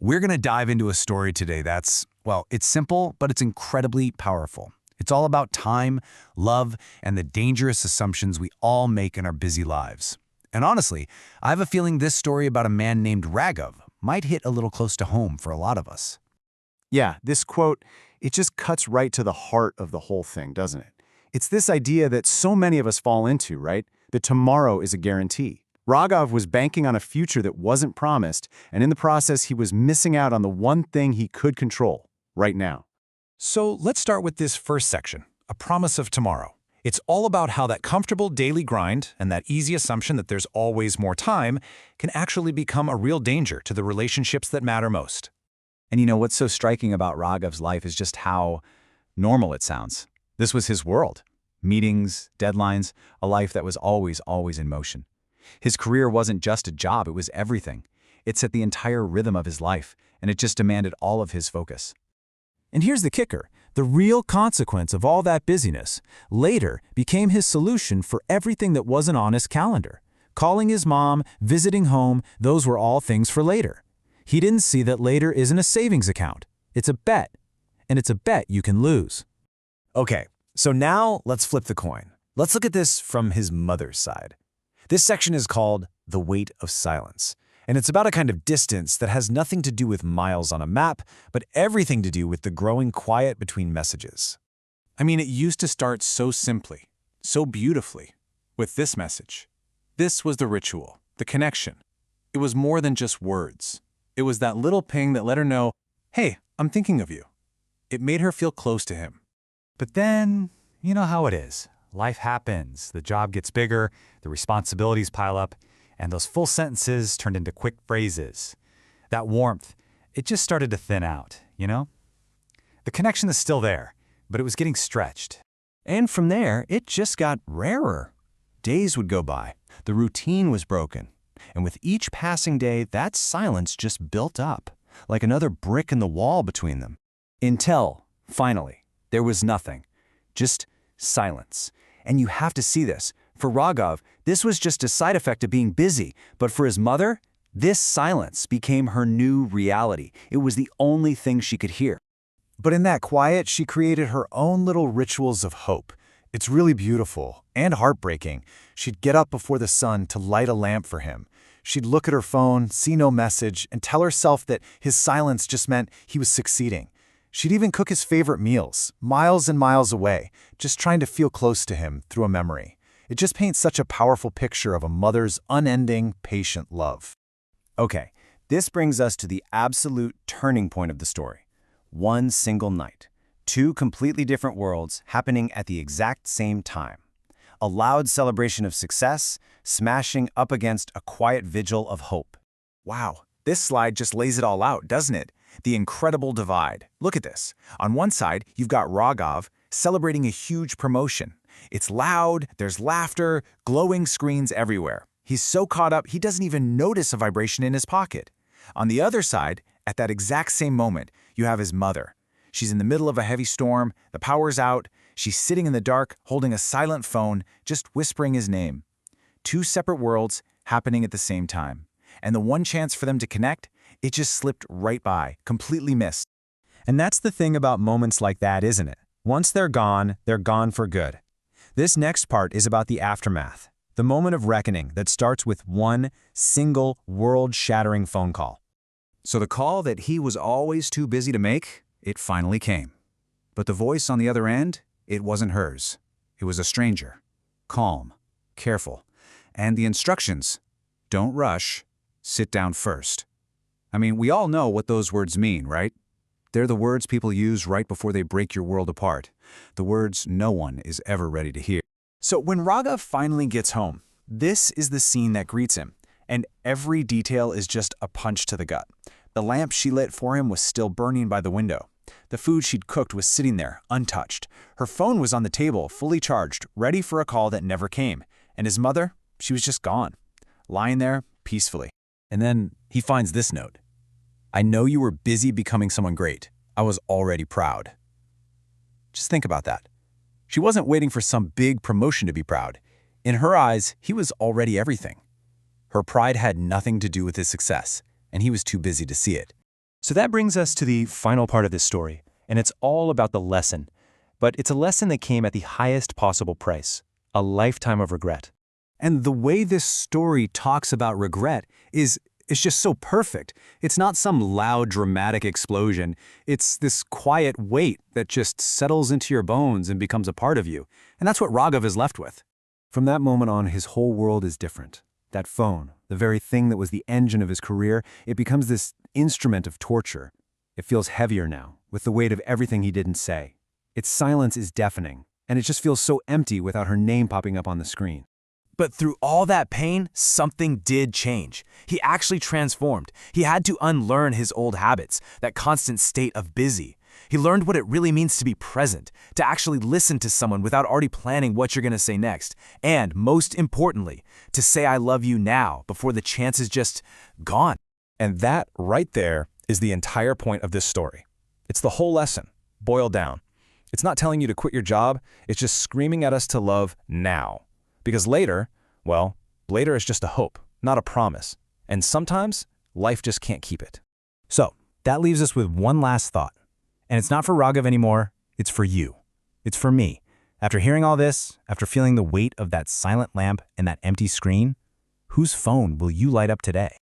We're going to dive into a story today well, it's simple, but it's incredibly powerful. It's all about time, love, and the dangerous assumptions we all make in our busy lives. And honestly, I have a feeling this story about a man named Raghav might hit a little close to home for a lot of us. Yeah, this quote, it just cuts right to the heart of the whole thing, doesn't it? It's this idea that so many of us fall into, right? That tomorrow is a guarantee. Raghav was banking on a future that wasn't promised, and in the process, he was missing out on the one thing he could control, right now. So let's start with this first section, a promise of tomorrow. It's all about how that comfortable daily grind and that easy assumption that there's always more time can actually become a real danger to the relationships that matter most. And you know what's so striking about Raghav's life is just how normal it sounds. This was his world. Meetings, deadlines, a life that was always in motion. His career wasn't just a job, it was everything. It set the entire rhythm of his life, and it just demanded all of his focus. And here's the kicker. The real consequence of all that busyness later became his solution for everything that wasn't on his calendar. Calling his mom, visiting home, those were all things for later. He didn't see that later isn't a savings account. It's a bet. And it's a bet you can lose. Okay, so now let's flip the coin. Let's look at this from his mother's side. This section is called The Weight of Silence, and it's about a kind of distance that has nothing to do with miles on a map, but everything to do with the growing quiet between messages. I mean, it used to start so simply, so beautifully, with this message. This was the ritual, the connection. It was more than just words. It was that little ping that let her know, hey, I'm thinking of you. It made her feel close to him. But then, you know how it is. Life happens, the job gets bigger, the responsibilities pile up, and those full sentences turned into quick phrases. That warmth, it just started to thin out, you know? The connection is still there, but it was getting stretched. And from there, it just got rarer. Days would go by, the routine was broken, and with each passing day, that silence just built up, like another brick in the wall between them. Until, finally, there was nothing, just silence. And you have to see this. For Raghav, this was just a side effect of being busy, but for his mother, this silence became her new reality. It was the only thing she could hear. But in that quiet, she created her own little rituals of hope. It's really beautiful and heartbreaking. She'd get up before the sun to light a lamp for him. She'd look at her phone, see no message, and tell herself that his silence just meant he was succeeding. She'd even cook his favorite meals, miles and miles away, just trying to feel close to him through a memory. It just paints such a powerful picture of a mother's unending, patient love. Okay, this brings us to the absolute turning point of the story. One single night. Two completely different worlds happening at the exact same time. A loud celebration of success, smashing up against a quiet vigil of hope. Wow, this slide just lays it all out, doesn't it? The incredible divide. Look at this. On one side, you've got Raghav celebrating a huge promotion. It's loud, there's laughter, glowing screens everywhere. He's so caught up, he doesn't even notice a vibration in his pocket. On the other side, at that exact same moment, you have his mother. She's in the middle of a heavy storm, the power's out, she's sitting in the dark, holding a silent phone, just whispering his name. Two separate worlds happening at the same time. And the one chance for them to connect, it just slipped right by, completely missed. And that's the thing about moments like that, isn't it? Once they're gone for good. This next part is about the aftermath, the moment of reckoning that starts with one single world-shattering phone call. So the call that he was always too busy to make, it finally came. But the voice on the other end, it wasn't hers. It was a stranger. Calm, careful. And the instructions, don't rush, sit down first. I mean, we all know what those words mean, right? They're the words people use right before they break your world apart. The words no one is ever ready to hear. So when Raghav finally gets home, this is the scene that greets him, and every detail is just a punch to the gut. The lamp she lit for him was still burning by the window. The food she'd cooked was sitting there, untouched. Her phone was on the table, fully charged, ready for a call that never came. And his mother, she was just gone, lying there peacefully. And then he finds this note. I know you were busy becoming someone great. I was already proud. Just think about that. She wasn't waiting for some big promotion to be proud. In her eyes, he was already everything. Her pride had nothing to do with his success, and he was too busy to see it. So that brings us to the final part of this story, and it's all about the lesson. But it's a lesson that came at the highest possible price, a lifetime of regret. And the way this story talks about regret is just so perfect. It's not some loud, dramatic explosion. It's this quiet weight that just settles into your bones and becomes a part of you. And that's what Raghav is left with. From that moment on, his whole world is different. That phone, the very thing that was the engine of his career, it becomes this instrument of torture. It feels heavier now, with the weight of everything he didn't say. Its silence is deafening, and it just feels so empty without her name popping up on the screen. But through all that pain, something did change. He actually transformed. He had to unlearn his old habits, that constant state of busy. He learned what it really means to be present, to actually listen to someone without already planning what you're going to say next. And most importantly, to say I love you now before the chance is just gone. And that right there is the entire point of this story. It's the whole lesson, boiled down. It's not telling you to quit your job, it's just screaming at us to love now. Because later, well, later is just a hope, not a promise. And sometimes, life just can't keep it. So, that leaves us with one last thought. And it's not for Raghav anymore, it's for you. It's for me. After hearing all this, after feeling the weight of that silent lamp and that empty screen, whose phone will you light up today?